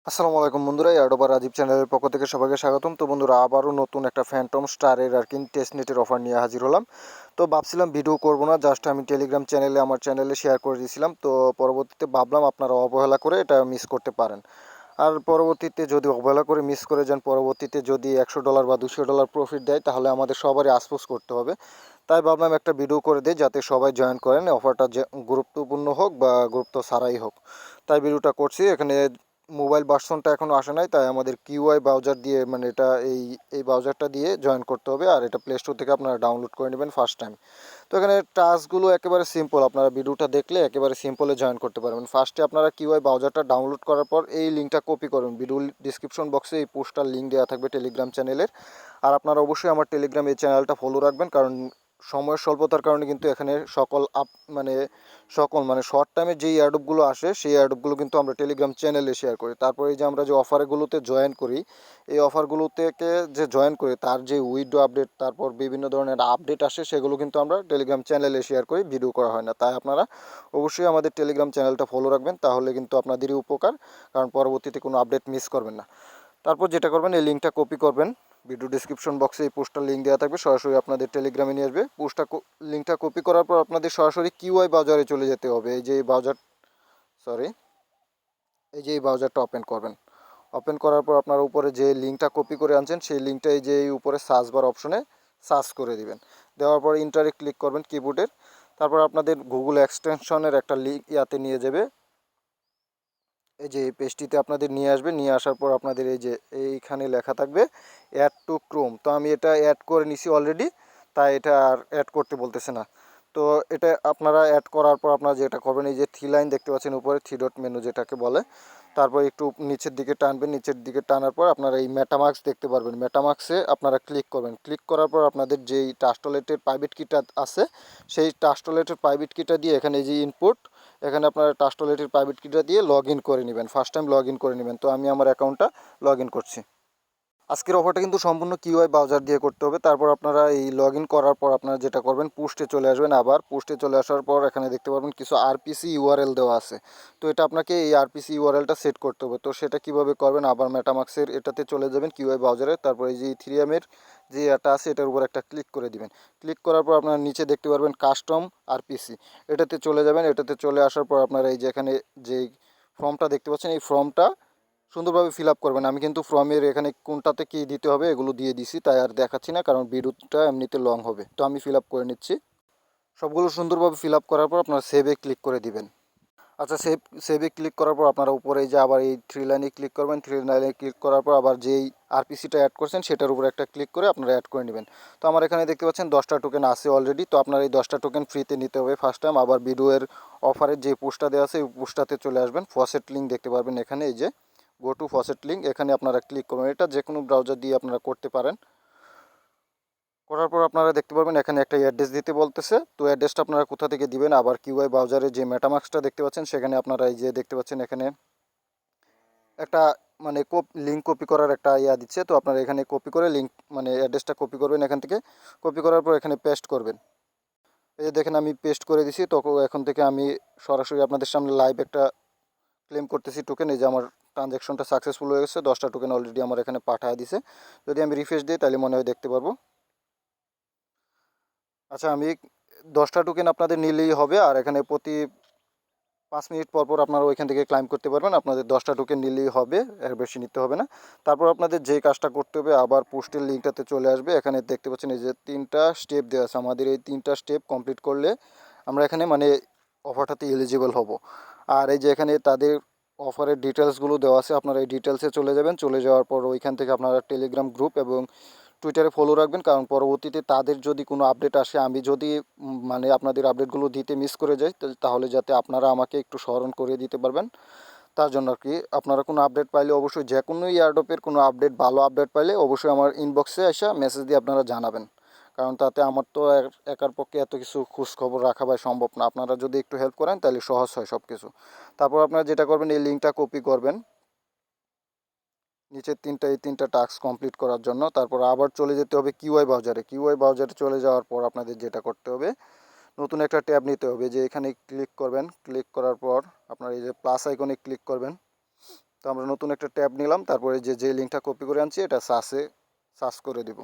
আসসালামু আলাইকুম বন্ধুরা, AirdroPer রাজীব চ্যানেলের পক্ষ থেকে সবাইকে স্বাগতম। তো বন্ধুরা, আবারও নতুন একটা ফ্যান্টম স্টারের টেস্টনেটের অফার নিয়ে হাজির হলাম। তো ভাবছিলাম ভিডিও করব না, জাস্ট আমি টেলিগ্রাম চ্যানেলে আমার চ্যানেলে শেয়ার করে দিয়েছিলাম। তো পরবর্তীতে ভাবলাম আপনারা অবহেলা করে এটা মিস করতে পারেন। আর পরবর্তীতে যদি অবহেলা করে মিস করে যান, পরবর্তীতে যদি $100 বা $200 প্রফিট দেয়, তাহলে আমাদের সবারই আফসোস করতে হবে। তাই ভাবলাম একটা ভিডিও করে দিই, যাতে সবাই জয়েন করেন, অফারটা যে গুরুত্বপূর্ণ হোক বা গুরুত্ব ছাড়াই হোক। তাই ভিডিওটা করছি। এখানে মোবাইল ভার্সনটা এখনও আসে নাই, তাই আমাদের কিউআই ব্রাউজার দিয়ে, মানে এটা এই ব্রাউজারটা দিয়ে জয়েন করতে হবে। আর এটা প্লে স্টোর থেকে আপনারা ডাউনলোড করে নেবেন ফার্স্ট টাইম। তো এখানে টাস্কগুলো একেবারে সিম্পল, আপনারা ভিডিওটা দেখলে একেবারে সিম্পলে জয়েন করতে পারবেন। ফার্স্টে আপনারা কিউআই ব্রাউজারটা ডাউনলোড করার পর এই লিঙ্কটা কপি করুন। ভিডিও ডিসক্রিপশন বক্সে এই পোস্টার লিঙ্ক দেওয়া থাকবে টেলিগ্রাম চ্যানেলের। আর আপনারা অবশ্যই আমার টেলিগ্রাম এই চ্যানেলটা ফলো রাখবেন, কারণ সময়ের স্বল্পতার কারণে কিন্তু এখানে মানে শর্ট টাইমে যেই অ্যাডপগুলো আসে সেই অ্যাডপগুলো কিন্তু আমরা টেলিগ্রাম চ্যানেলে শেয়ার করি। তারপরে এই যে আমরা যে অফারগুলোতে জয়েন করি, এই অফারগুলো থেকে যে জয়েন করি তার যে উইডো আপডেট, তারপর বিভিন্ন ধরনের আপডেট আসে, সেগুলো কিন্তু আমরা টেলিগ্রাম চ্যানেলে শেয়ার করি, ভিডিও করা হয় না। তাই আপনারা অবশ্যই আমাদের টেলিগ্রাম চ্যানেলটা ফলো রাখবেন, তাহলে কিন্তু আপনাদেরই উপকার, কারণ পরবর্তীতে কোনো আপডেট মিস করবেন না। তারপর যেটা করবেন, এই লিঙ্কটা কপি করবেন। ভিডিও ডিসক্রিপশন বক্সে এই পোস্টার লিঙ্ক দেওয়া থাকবে, সরাসরি আপনাদের টেলিগ্রামে নিয়ে আসবে। লিঙ্কটা কপি করার পর আপনাদের সরাসরি কিউআই ব্রাউজারে চলে যেতে হবে। এই যে এই ব্রাউজারটা ওপেন করবেন। ওপেন করার পর আপনার উপরে যে লিঙ্কটা কপি করে আনছেন, সেই লিঙ্কটা এই যে এই উপরে সার্চ বার অপশনে সার্চ করে দিবেন। দেওয়ার পর ইন্টারে ক্লিক করবেন কিবোর্ডের। তারপর আপনাদের গুগল এক্সটেনশনের একটা লিঙ্ক ইয়াতে নিয়ে যাবে। এই যে এই পেজটিতে আপনাদের নিয়ে আসবে। নিয়ে আসার পর আপনাদের এই যে এইখানে লেখা থাকবে অ্যাড টু ক্রোম। তো আমি এটা অ্যাড করে নিছি অলরেডি, তাই এটা আর অ্যাড করতে বলতেছে না। তো এটা আপনারা অ্যাড করার পর আপনারা যেটা করবেন, এই যে থ্রি লাইন দেখতে পাচ্ছেন উপরে, থ্রি ডট মেনু যেটাকে বলে, তারপর একটু নিচের দিকে টানবেন। নিচের দিকে টানার পর আপনারা এই মেটামার্কস দেখতে পারবেন। মেটামার্কসে আপনারা ক্লিক করবেন। ক্লিক করার পর আপনাদের যেই ট্রাস্টওয়ালেটের প্রাইভেট কিটা আছে, সেই ট্রাস্টওয়ালেটের প্রাইভেট কিটা দিয়ে এখানে যে ইনপুট, এখানে আপনারা ট্রাস্টওয়ালেটের প্রাইভেট কিটা দিয়ে লগ ইন করে নেবেন। ফার্স্ট টাইম লগ ইন করে নেবেন। তো আমি আমার অ্যাকাউন্টটা লগ ইন করছি। আজকের অফারটা কিন্তু সম্পূর্ণ কিউআই ব্রাউজার দিয়ে করতে হবে। তারপর আপনারা এই লগ ইন করার পর আপনারা যেটা করবেন, পোস্টে চলে আসবেন। আবার পোস্টে চলে আসার পর এখানে দেখতে পারবেন কিছু আরপিসি ইউআরএল দেওয়া আছে। তো এটা আপনাকে এই আরপিসি ইউআরএলটা সেট করতে হবে। তো সেটা কিভাবে করবেন, আবার মেটামার্কসের এটাতে চলে যাবেন কিউআই ব্রাউজারে। তারপর এই যে ইথিরিয়ামের যে এটা আছে, এটার উপর একটা ক্লিক করে দিবেন। ক্লিক করার পর আপনারা নিচে দেখতে পারবেন কাস্টম আরপিসি, এটাতে চলে যাবেন। এটাতে চলে আসার পর আপনারা এই যে এখানে যে ফর্মটা দেখতে পাচ্ছেন, এই ফর্মটা সুন্দরভাবে ফিল আপ করবেন। আমি কিন্তু ফর্মের এখানে কোনটাতে কী দিতে হবে এগুলো দিয়ে দিছি, তাই আর দেখাচ্ছি না, কারণ ভিডিওটা এমনিতে লং হবে। তো আমি ফিল আপ করে নিচ্ছি। সবগুলো সুন্দরভাবে ফিল আপ করার পর আপনারা সেভে ক্লিক করে দিবেন। আচ্ছা, সেভে ক্লিক করার পর আপনারা উপরে যে আবার এই থ্রি লাইনে ক্লিক করবেন। থ্রি লাইনে ক্লিক করার পর আবার যেই আরপিসিটা অ্যাড করছেন সেটার উপর একটা ক্লিক করে আপনারা অ্যাড করে নেবেন। তো আমার এখানে দেখতে পাচ্ছেন 10টা টোকেন আছে অলরেডি। তো আপনার এই 10টা টোকেন ফ্রিতে নিতে হবে ফার্স্ট টাইম। আবার ভিডিওর অফারের যে পোস্টটা দেওয়া আছে, এই পোস্টটাতে চলে আসবেন। ফসেট লিঙ্ক দেখতে পারবেন এখানে, এই যে গো টু ফসেট লিঙ্ক, এখানে আপনারা ক্লিক করবেন। এটা যে কোনো ব্রাউজার দিয়ে আপনারা করতে পারেন। করার পর আপনারা দেখতে পারবেন এখানে একটা অ্যাড্রেস দিতে বলতেছে। তো অ্যাড্রেসটা আপনারা কোথা থেকে দিবেন, আবার কিউআই ব্রাউজারে যে মেটামার্কসটা দেখতে পাচ্ছেন, সেখানে আপনারা এই যে দেখতে পাচ্ছেন এখানে একটা মানে লিঙ্ক কপি করার একটা দিচ্ছে। তো আপনারা এখানে কপি করে লিঙ্ক, মানে অ্যাড্রেসটা কপি করবেন এখান থেকে। কপি করার পর এখানে পেস্ট করবেন। এই যে দেখেন আমি পেস্ট করে দিছি। তো এখন থেকে আমি সরাসরি আপনাদের সামনে লাইভ একটা ক্লেম করতেছি টোকেন। এই যে আমার ট্রানজ্যাকশনটা সাকসেসফুল হয়ে গেছে। 10টা টোকেন অলরেডি আমার এখানে পাঠিয়ে দিছে। যদি আমি রিফ্রেশ দিই তাহলে মনে হয় দেখতে পারবো। আচ্ছা, আমি 10টা টোকেন আপনাদের নিলেই হবে। আর এখানে প্রতি 5 মিনিট পর পর আপনারা ওইখান থেকে ক্লাইম করতে পারবেন। আপনাদের 10টা টোকেন নিলেই হবে, এর বেশি নিতে হবে না। তারপর আপনাদের যেই কাজটা করতে হবে, আবার পোস্টের লিঙ্কটাতে চলে আসবে। এখানে দেখতে পাচ্ছেন এই যে 3টা স্টেপ দেওয়া আছে। আমাদের এই 3টা স্টেপ কমপ্লিট করলে আমরা এখানে মানে অফারটাতে এলিজিবল হব। আর এই যে এখানে তাদের অফারের ডিটেলসগুলো দেওয়া আছে, আপনারা এই ডিটেলসে চলে যাবেন। চলে যাওয়ার পর ওইখান থেকে আপনারা টেলিগ্রাম গ্রুপ এবং টুইটারে ফলো রাখবেন, কারণ পরবর্তীতে তাদের যদি কোনো আপডেট আসে, আমি যদি মানে আপনাদের আপডেটগুলো দিতে মিস করে যাই, তাহলে যাতে আপনারা আমাকে একটু স্মরণ করে দিতে পারবেন। তার জন্য আর কি, আপনারা কোনো আপডেট পাইলে অবশ্যই, যে কোনো এয়ারড্রপের কোনো আপডেট, ভালো আপডেট পাইলে অবশ্যই আমার ইনবক্সে এসে মেসেজ দিয়ে আপনারা জানাবেন। কারণ তাতে আমার তো একার পক্ষে এত কিছু খোঁজখবর রাখা ভাই সম্ভব না। আপনারা যদি একটু হেল্প করেন তাহলে সহজ হয় সব কিছু। তারপর আপনারা যেটা করবেন, এই লিঙ্কটা কপি করবেন নিচের এই তিনটা টাস্ক কমপ্লিট করার জন্য। তারপর আবার চলে যেতে হবে কিউআই ব্রাউজারে। কিউআই ব্রাউজারে চলে যাওয়ার পর আপনাদের যেটা করতে হবে, নতুন একটা ট্যাব নিতে হবে। যে এখানে ক্লিক করবেন। ক্লিক করার পর আপনার এই যে প্লাস আইকনে ক্লিক করবেন। তো আমরা নতুন একটা ট্যাব নিলাম, তারপরে যে লিঙ্কটা কপি করে আনছি এটা সার্চ করে দিব।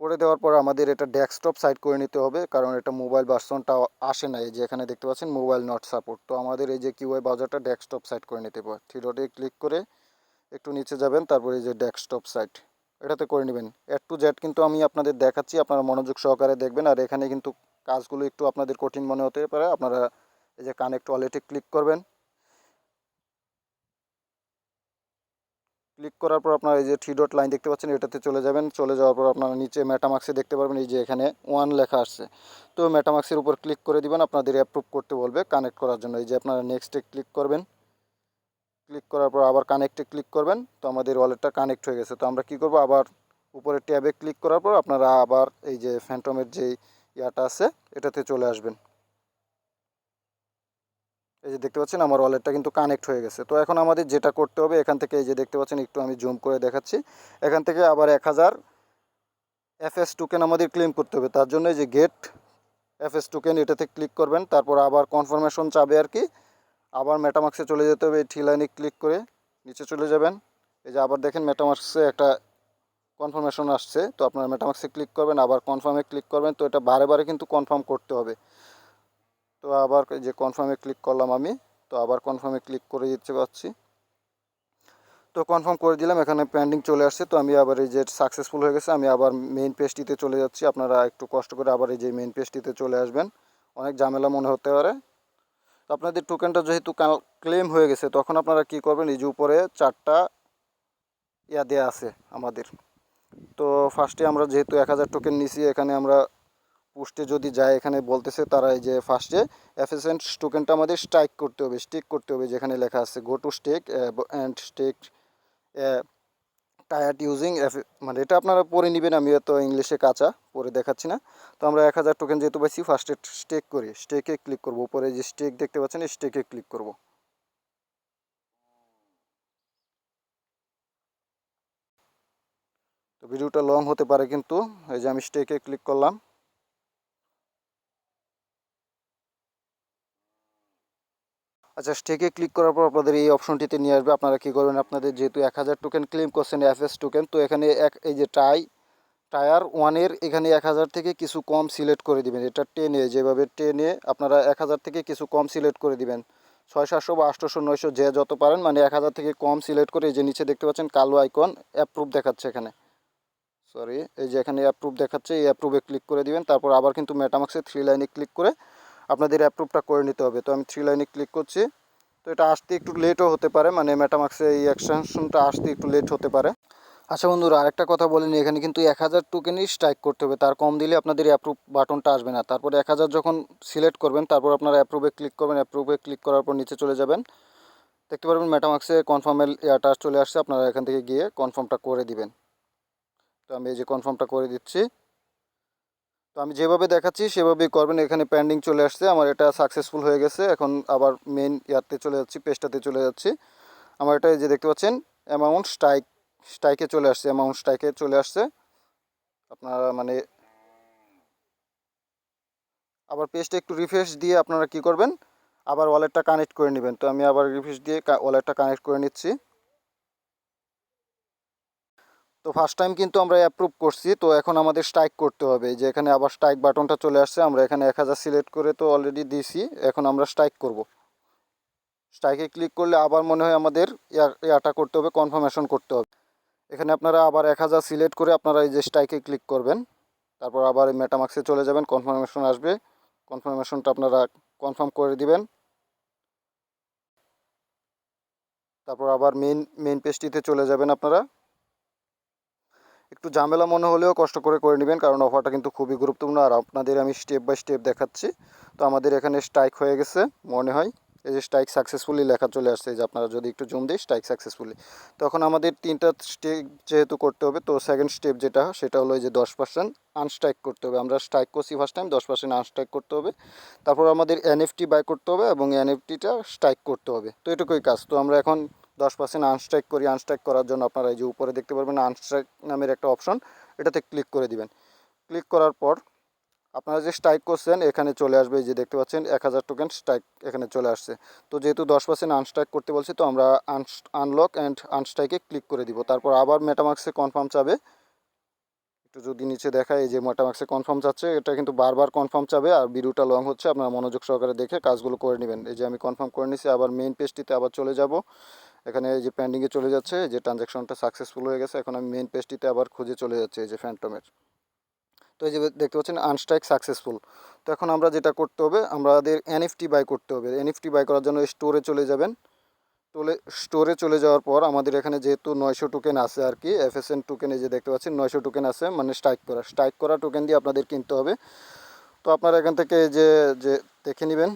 করে দেওয়ার পর আমাদের এটা ডেস্কটপ সাইট করে নিতে হবে, কারণ এটা মোবাইল ভার্সনটা আসে না। এই যে এখানে দেখতে পাচ্ছেন মোবাইল নট সাপোর্ট, তো আমাদের এই যে কিউআই ব্রাউজারটা ডেস্কটপ সাইট করে নিতে হবে। থ্রি ডটে ক্লিক করে একটু নিচে যাবেন, তারপরে এই যে ডেস্কটপ সাইট এটাতে করে নেবেন। এড টু জেড কিন্তু আমি আপনাদের দেখাচ্ছি, আপনারা মনোযোগ সহকারে দেখবেন। আর এখানে কিন্তু কাজগুলো একটু আপনাদের কঠিন মনে হতে পারে। আপনারা এই যে কানেক্ট ওয়ালেটে ক্লিক করবেন। ক্লিক করার পর আপনার এই যে থ্রি ডট লাইন দেখতে পাচ্ছেন এটাতে চলে যাবেন। চলে যাওয়ার পর আপনারা নিচে মেটামাক্সে দেখতে পারবেন এই যে এখানে 1 লেখা আসছে। তো মেটামাক্সের উপর ক্লিক করে দিবেন, আপনাদের অ্যাপ্রুভ করতে বলবে কানেক্ট করার জন্য। এই যে আপনারা নেক্সটে ক্লিক করবেন। ক্লিক করার পর আবার কানেক্টে ক্লিক করবেন। তো আমাদের ওয়ালেটটা কানেক্ট হয়ে গেছে। তো আমরা কী করব, আবার উপরে ট্যাবে ক্লিক করার পর আপনারা আবার এই যে ফ্যান্টমের যে ইয়াটা আছে এটাতে চলে আসবেন। এই যে দেখতে পাচ্ছেন আমার ওয়ালেটটা কিন্তু কানেক্ট হয়ে গেছে। তো এখন আমাদের যেটা করতে হবে, এখান থেকে এই যে দেখতে পাচ্ছেন একটু আমি জুম করে দেখাচ্ছি, এখান থেকে আবার 1000 এফএস টোকেন আমাদের ক্লেম করতে হবে। তার জন্য এই যে গেট এফএস টোকেন এটাতে ক্লিক করবেন, তারপর আবার কনফার্মেশন চাবে আর কি। আবার মেটামাক্সে চলে যেতে হবে, এই থ্রি লাইনে ক্লিক করে নিচে চলে যাবেন। এই যে আবার দেখেন মেটামাক্সে একটা কনফার্মেশন আসছে, তো আপনারা মেটামাক্সে ক্লিক করবেন, আবার কনফার্মে ক্লিক করবেন। তো এটা বারে বারে কিন্তু কনফার্ম করতে হবে। তো আবার এই যে কনফার্মে ক্লিক করলাম আমি, তো আবার কনফার্মে ক্লিক করে দিতে পারছি। তো কনফার্ম করে দিলাম, এখানে পেন্ডিং চলে আসছে। তো আমি আবার এই যে সাকসেসফুল হয়ে গেছে, আমি আবার মেইন পেজটিতে চলে যাচ্ছি। আপনারা একটু কষ্ট করে আবার এই যে মেইন পেজটিতে চলে আসবেন। অনেক ঝামেলা মনে হতে পারে। তো আপনাদের টোকেনটা যেহেতু ক্লেম হয়ে গেছে, তখন আপনারা কি করবেন, এই যে উপরে 4টা ইয়া দেওয়া আছে আমাদের। তো ফার্স্টে আমরা যেহেতু 1000 টোকেন নিছি, এখানে আমরা পোস্টে যদি যায়, এখানে বলতেছে তারা এই যে ফার্স্টে এফিসিয়েন্ট টোকেনটা আমাদের স্টেক করতে হবে, যেখানে লেখা আছে go to stake and stake tired using মানে এটা আপনারা পড়ে নেবেন, আমি তো ইংলিশে কাঁচা পড়ে দেখাচ্ছি না। তো আমরা 1000 টোকেন যেহেতু পাইছি, ফার্স্টে স্টেক করি, স্টেকে ক্লিক করব। উপরে যে স্টেক দেখতে পাচ্ছেন স্টেকে ক্লিক করব। তো ভিডিওটা লং হতে পারে, কিন্তু এই যে আমি স্টেকে ক্লিক করলাম। আচ্ছা, স্টেকে ক্লিক করার পর আপনাদের এই অপশনটিতে নিয়ে আসবে। আপনারা কী করবেন, আপনাদের যেহেতু 1000 টোকেন ক্লেম করছেন এফএস টোকেন, তো এখানে এই যে টায়ার ওয়ানের এখানে 1000 থেকে কিছু কম সিলেক্ট করে দিবেন। এটা টেনে যেভাবে টেনে আপনারা 1000 থেকে কিছু কম সিলেক্ট করে দিবেন। 600, 700 বা 800, 900 যে যত পারেন, মানে 1000 থেকে কম সিলেক্ট করে এই যে নিচে দেখতে পাচ্ছেন কালো আইকন অ্যাপ্রুভ দেখাচ্ছে এখানে, সরি এই যে এখানে অ্যাপ্রুভ দেখাচ্ছে, এই অ্যাপ্রুভে ক্লিক করে দিবেন। তারপর আবার কিন্তু মেটামাক্সে থ্রি লাইনে ক্লিক করে আপনাদের অ্যাপ্রুভটা করে নিতে হবে। তো আমি থ্রি লাইনে ক্লিক করছি। তো এটা আসতে একটু লেটও হতে পারে, মানে মেটামাক্সে এই এক্সটেনশনটা আসতে একটু লেট হতে পারে। আচ্ছা বন্ধুরা, আরেকটা কথা বলিনি, এখানে কিন্তু 1000 টোকেনই স্ট্রাইক করতে হবে, তার কম দিলে আপনাদের অ্যাপ্রুভ বাটনটা আসবে না। তারপরে 1000 যখন সিলেক্ট করবেন, তারপর আপনারা অ্যাপ্রুভে ক্লিক করবেন। অ্যাপ্রুভে ক্লিক করার পর নিচে চলে যাবেন, দেখতে পারবেন মেটামাক্সে কনফার্মের ইয়াটা চলে আসছে। আপনারা এখান থেকে গিয়ে কনফার্মটা করে দিবেন। তো আমি এই যে কনফার্মটা করে দিচ্ছি। তো আমি যেভাবে দেখাচ্ছি সেভাবেই করবেন। এখানে পেন্ডিং চলে আসছে, আমার এটা সাকসেসফুল হয়ে গেছে। এখন আবার মেন ইয়াতে চলে যাচ্ছি, পেজটাতে চলে যাচ্ছি। আমার এটা এই যে দেখতে পাচ্ছেন অ্যামাউন্ট স্ট্রাইকে চলে আসছে, অ্যামাউন্ট স্ট্রাইকে চলে আসছে। আপনারা মানে আবার পেজটা একটু রিফ্রেশ দিয়ে আপনারা কি করবেন, আবার ওয়ালেটটা কানেক্ট করে নেবেন। তো আমি আবার রিফ্রেশ দিয়ে ওয়ালেটটা কানেক্ট করে নিচ্ছি। তো ফার্স্ট টাইম কিন্তু আমরা অ্যাপ্রুভ করছি, তো এখন আমাদের স্ট্রাইক করতে হবে। যে এখানে আবার স্ট্রাইক বাটনটা চলে আসছে, আমরা এখানে 1000 সিলেক্ট করে তো অলরেডি দিয়েছি, এখন আমরা স্ট্রাইক করব। স্ট্রাইকে ক্লিক করলে আবার মনে হয় আমাদের ইয়াটা করতে হবে, কনফার্মেশন করতে হবে। এখানে আপনারা আবার 1000 সিলেক্ট করে আপনারা এই যে স্ট্রাইকে ক্লিক করবেন। তারপর আবার এই মেটামাক্সে চলে যাবেন, কনফার্মেশন আসবে, কনফার্মেশনটা আপনারা কনফার্ম করে দিবেন। তারপর আবার মেইন পেজটিতে চলে যাবেন। আপনারা একটু ঝামেলা মনে হলেও কষ্ট করে নেবেন, কারণ অফারটা কিন্তু খুবই গুরুত্বপূর্ণ। আর আপনাদের আমি স্টেপ বাই স্টেপ দেখাচ্ছি। তো আমাদের এখানে স্ট্রাইক হয়ে গেছে মনে হয়, এই যে স্ট্রাইক সাকসেসফুলি লেখা চলে আসছে। যে আপনারা যদি একটু জুম দিই, স্ট্রাইক সাকসেসফুলি। তখন আমাদের 3টা স্টেপ যেহেতু করতে হবে, তো সেকেন্ড স্টেপ যেটা সেটা হলো এই যে 10% আনস্ট্রাইক করতে হবে। আমরা স্ট্রাইক করছি ফার্স্ট টাইম, 10% আনস্ট্রাইক করতে হবে। তারপর আমাদের এনএফটি বাই করতে হবে এবং এনএফটিটা স্ট্রাইক করতে হবে। তো এটুকুই কাজ। তো আমরা এখন 10% আনস্ট্রাইক করি। আনস্ট্রাইক করার জন্য আপনারা এই যে উপরে দেখতে পারবেন আনস্ট্রাইক নামের একটা অপশন, এটাতে ক্লিক করে দিবেন। ক্লিক করার পর আপনারা যে স্ট্রাইক করছেন এখানে চলে আসবে, এই যে দেখতে পাচ্ছেন 1000 টোকেন স্ট্রাইক এখানে চলে আসছে। তো যেহেতু 10% আনস্ট্রাইক করতে বলছি, তো আমরা আনলক অ্যান্ড আনস্ট্রাইকে ক্লিক করে দিব। তারপর আবার মেটামাক্সে কনফার্ম চাবে, একটু যদি নিচে দেখায়, এই যে মেটামাক্সে কনফার্ম চাচ্ছে, এটা কিন্তু বারবার কনফার্ম চাবে। আর ভিডিওটা লং হচ্ছে, আপনারা মনোযোগ সহকারে দেখে কাজগুলো করে নেবেন। এই যে আমি কনফার্ম করে নিছি, আবার মেইন পেজটিতে আবার চলে যাব। এখানে এই যে পেন্ডিংয়ে চলে যাচ্ছে, যে ট্রানজ্যাকশনটা সাকসেসফুল হয়ে গেছে। এখন আমি মেইন পেজটিতে আবার খুঁজে চলে যাচ্ছে, এই যে ফ্যান্টমের। তো এই যে দেখতে পাচ্ছেন আনস্ট্রাইক সাকসেসফুল। তো এখন আমরা যেটা করতে হবে, আমাদের এনএফটি বাই করতে হবে। এনএফটি বাই করার জন্য স্টোরে চলে যাবেন। স্টোরে চলে যাওয়ার পর আমাদের এখানে যেহেতু 900 টোকেন আছে আর কি, এফএসএন টোকেন, এই যে দেখতে পাচ্ছেন 900 টোকেন আছে, মানে স্ট্রাইক করা টোকেন দিয়ে আপনাদের কিনতে হবে। তো আপনারা এখান থেকে যে যে দেখে নেবেন,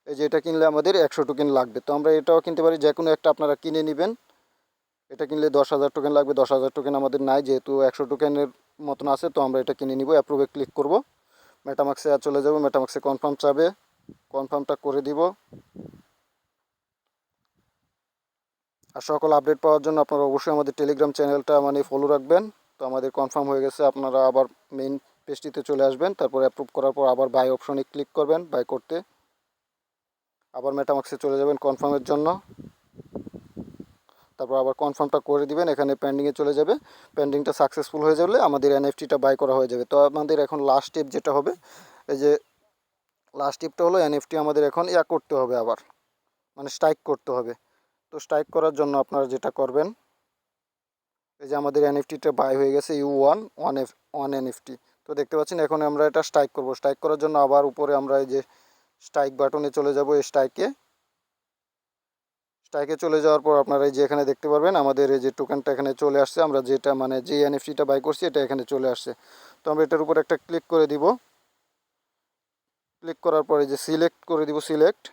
এই যে এটা কিনলে আমাদের 100 টোকেন লাগবে। তো আমরা এটাও কিনতে পারি, যে কোনো একটা আপনারা কিনে নেবেন। এটা কিনলে 10,000 টোকেন লাগবে, 10,000 টোকেন আমাদের নাই, যেহেতু 100 টোকেনের মতন আছে। তো আমরা এটা কিনে নিব, অ্যাপ্রুভে ক্লিক করব, মেটামাক্সে চলে যাব, মেটামাক্সে কনফার্ম চাবে, কনফার্মটা করে দিব। আর সকল আপডেট পাওয়ার জন্য আপনারা অবশ্যই আমাদের টেলিগ্রাম চ্যানেলটা মানে ফলো রাখবেন। তো আমাদের কনফার্ম হয়ে গেছে, আপনারা আবার মেইন পেজটিতে চলে আসবেন। তারপর অ্যাপ্রুভ করার পর আবার বাই অপশনে ক্লিক করবেন, বাই করতে। আবার মেটামাক্সে চলে যাবেন কনফার্মের জন্য, তারপর আবার কনফার্মটা করে দিবেন। এখানে পেন্ডিংয়ে চলে যাবে, পেন্ডিংটা সাকসেসফুল হয়ে যাবে, আমাদের এনএফটিটা বাই করা হয়ে যাবে। তো আমাদের এখন লাস্ট স্টেপ যেটা হবে, এই যে লাস্ট স্টেপটা হলো এনএফটি আমাদের এখন করতে হবে, আবার মানে স্ট্রাইক করতে হবে। তো স্ট্রাইক করার জন্য আপনারা যেটা করবেন, এই যে আমাদের এনএফটিটা বাই হয়ে গেছে, ওয়ান এনএফটি। তো দেখতে পাচ্ছেন এখন আমরা এটা স্ট্রাইক করব। স্ট্রাইক করার জন্য আবার উপরে আমরা এই যে স্ট্রাইক বাটনে চলে যাব, এই স্ট্রাইকে চলে যাওয়ার পর আপনারা এই যে এখানে দেখতে পারবেন আমাদের এই যে টোকেনটা এখানে চলে আসছে। আমরা যেটা মানে যে এনএফটিটা বাই করছি এটা এখানে চলে আসছে। তো আমরা এটার উপর একটা ক্লিক করে দিব। ক্লিক করার পরে যে সিলেক্ট করে দিব, সিলেক্ট।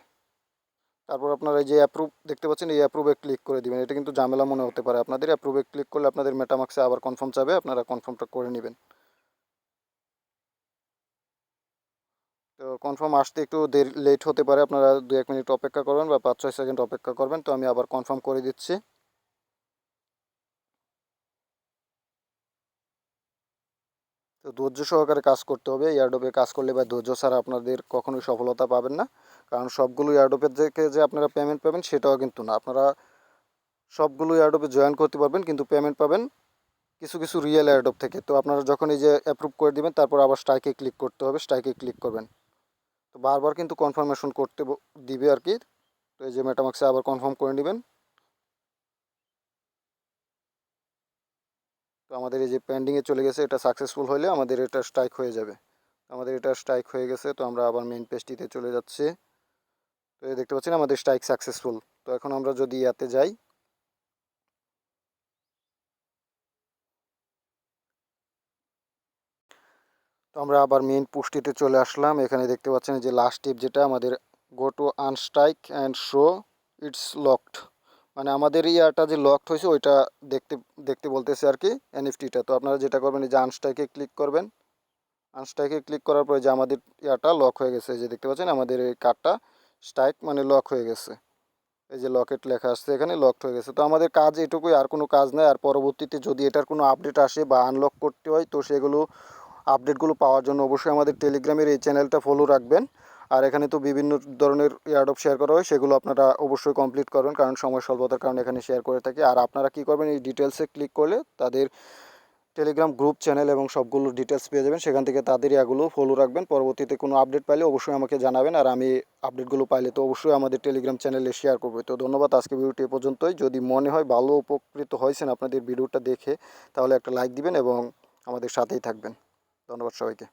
তারপর আপনারা এই যে অ্যাপ্রুভ দেখতে পাচ্ছেন, এই অ্যাপ্রুভে ক্লিক করে দিবেন। এটা কিন্তু ঝামেলা মনে হতে পারে আপনাদের, অ্যাপ্রুভে ক্লিক করলে আপনাদের মেটামাক্সে আবার কনফার্ম চাবে, আপনারা কনফার্মটা করে নেবেন। তো কনফার্ম আসতে একটু দেরি লেট হতে পারে, আপনারা 2-1 মিনিট অপেক্ষা করবেন বা 5-6 সেকেন্ড অপেক্ষা করবেন। তো আমি আবার কনফার্ম করে দিচ্ছি। তো ধৈর্য সহকারে কাজ করতে হবে। এয়ারড্রপে কাজ করলে বা ধৈর্য ছাড়া আপনাদের কখনোই সফলতা পাবেন না। কারণ সবগুলো এয়ারড্রপের থেকে যে আপনারা পেমেন্ট পাবেন সেটাও কিন্তু না। আপনারা সবগুলো এয়ারড্রপে জয়েন করতে পারবেন, কিন্তু পেমেন্ট পাবেন কিছু কিছু রিয়েল এয়ারড্রপ থেকে। তো আপনারা যখন এই যে অ্যাপ্রুভ করে দিবেন, তারপর আবার স্ট্রাইকে ক্লিক করতে হবে, স্ট্রাইকে ক্লিক করবেন। তো বারবার কিন্তু কনফার্মেশন করতে দিবে আর কি। তো এই যে মেটামাক্সে আবার কনফার্ম করে নেবেন। তো আমাদের এই যে পেন্ডিংয়ে চলে গেছে, এটা সাকসেসফুল হলে আমাদের এটা স্ট্রাইক হয়ে যাবে। আমাদের এটা স্ট্রাইক হয়ে গেছে। তো আমরা আবার মেইন পেজটিতে চলে যাচ্ছি। তো এই দেখতে পাচ্ছেন আমাদের স্ট্রাইক সাকসেসফুল। তো এখন আমরা যদি ইয়াতে যাই, তো আমরা আবার মেইন পোস্টটিতে চলে আসলাম। এখানে দেখতে পাচ্ছেন যে লাস্ট টিপ যেটা আমাদের, go to unstrike and show it's locked, মানে আমাদের ইয়াটা যে লকড হয়েছে ওইটা দেখতে দেখতে বলতেছে আর কি এনএফটিটা। তো আপনারা যেটা করবেন, এই যে আনস্ট্রাইকে ক্লিক করবেন। আনস্ট্রাইকে ক্লিক করার পরে যে আমাদের ইয়াটা লক হয়ে গেছে, এই যে দেখতে পাচ্ছেন আমাদের এই কার্ডটা স্ট্রাইক মানে লক হয়ে গেছে। এই যে লকেট লেখা আসছে এখানে, লকড হয়ে গেছে। তো আমাদের কাজ এটুকুই, আর কোনো কাজ নেই। আর পরবর্তীতে যদি এটার কোনো আপডেট আসে বা আনলক করতে হয়, তো সেগুলো আপডেটগুলো পাওয়ার জন্য অবশ্যই আমাদের টেলিগ্রামের এই চ্যানেলটা ফলো রাখবেন। আর এখানে তো বিভিন্ন ধরনের এয়ারড্রপ শেয়ার করা হয়, সেগুলো আপনারা অবশ্যই কমপ্লিট করবেন, কারণ সময় স্বল্পতার কারণে এখানে শেয়ার করে থাকি। আর আপনারা কী করবেন, এই ডিটেলসে ক্লিক করলে তাদের টেলিগ্রাম গ্রুপ চ্যানেল এবং সবগুলো ডিটেলস পেয়ে যাবেন। সেখান থেকে তাদের ইয়াগুলো ফলো রাখবেন। পরবর্তীতে কোনো আপডেট পাইলে অবশ্যই আমাকে জানাবেন, আর আমি আপডেটগুলো পাইলে তো অবশ্যই আমাদের টেলিগ্রাম চ্যানেলে শেয়ার করবো। তো ধন্যবাদ, আজকে ভিডিওটি এ পর্যন্তই। যদি মনে হয় ভালো উপকৃত হয়েছেন আপনাদের ভিডিওটা দেখে, তাহলে একটা লাইক দিবেন এবং আমাদের সাথেই থাকবেন। ধন্যবাদ সবাইকে।